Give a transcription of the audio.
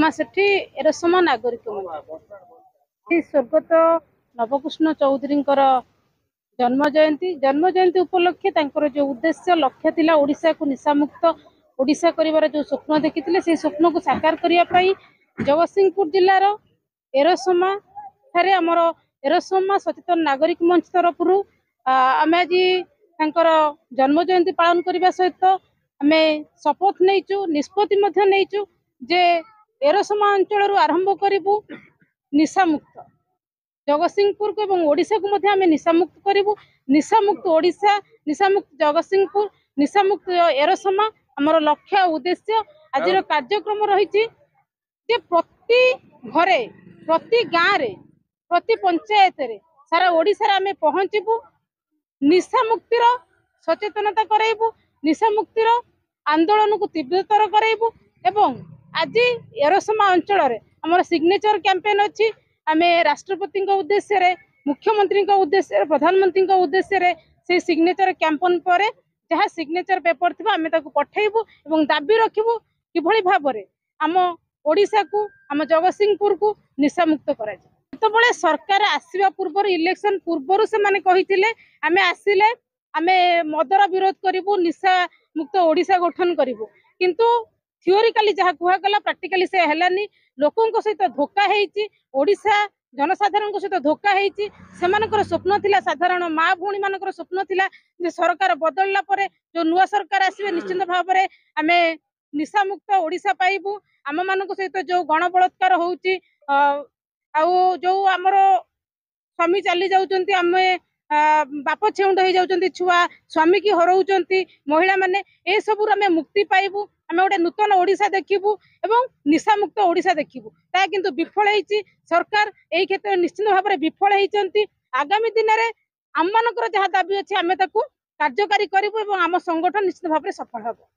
रमा सेठी एरसमा नागरिक स्वर्गत नवकृष्ण चौधरी जन्म जयंती उपलक्षे जो उद्देश्य लक्ष्य थिला ओडिशा को निशामुक्त ओडिशा करिवार जो स्वप्न देखिथिले से स्वप्न को साकार करिया पई जगतसिंहपुर जिल्लार एरसमा ठारे हमर एरसमा सचेतन नागरिक मंच तरफ आमे आज तांकर जन्म जयंती पालन करने सहित आमे शपथ नहींचु निष्पत्ति नहींचु जे एरसमा अंचल आरंभ करूँ निशामुक्त जगतसिंहपुर को एवं ओडिशा को मध्य आमे निशामुक्त करूँ निशामुक्त ओडिशा निशामुक्त जगतसिंहपुर निशामुक्त एरसमा आमर लक्ष्य उद्देश्य आज कार्यक्रम रही प्रति घरे प्रति गाँव रे प्रति पंचायत रे सारा ओडिशा रे आमे पहुंचबू निशा मुक्तिर सचेतनता कराइबू निशा मुक्तिर आंदोलन को तीव्रतर कराइबू एवं आज एरसमा अंचल रे हमर सिग्नेचर कैंपेन अछि आमे राष्ट्रपति उद्देश्य रे मुख्यमंत्री उद्देश्य प्रधानमंत्री उद्देश्य रे से सिग्नेचर कैंपेन पर जहाँ सिग्नेचर पेपर थी आमे ताको पठाइबू एवं दाबी रखिबू किभଳି भाबरे आम ओडिशा को आम जगतसिंहपुर को निशा मुक्त करा जिते सरकार आसवा पूर्व इलेक्शन पूर्व से माने कहिथिले आमे आसिले आमे मदर विरोध करिवु निशा मुक्त ओडिशा गठन करिवु किंतु थियोरिकली जहाँ कहगला प्रैक्टिकली से हेलानी लोकों सहित धोखा हेइची ओडिशा जनसाधारण सहित धोखा हेइची सेमानकर स्वप्न थिला साधारण माँ भौणी मानकर स्वप्न थिला जे सरकार बदलला परे जो नुआ सरकार आसीबे निश्चित भाव में आमे निशा मुक्त ओडिशा पाइबु आम मान सहित जो गण बलात्कार होउची जो आमर स्वामी चली जाउचंती आमे बाप छेउंड हो जाउचंती छुआ स्वामी की हरौचंती महिला माने ए सबुर आमे मुक्ति पाइबु आमे गोटे नूतन ओडिशा देखिबु एवं निशा मुक्त ओडिशा देखिबु ता किंतु विफल हेइची सरकार एई क्षेत्र निश्चित भाव में विफल हेइचंती आगामी दिन रे आम मानकर जहाँ दाबी अछि आमे ताकू कार्यकारी करिबु एवं आम संगठन निश्चित भाव में सफल हबो।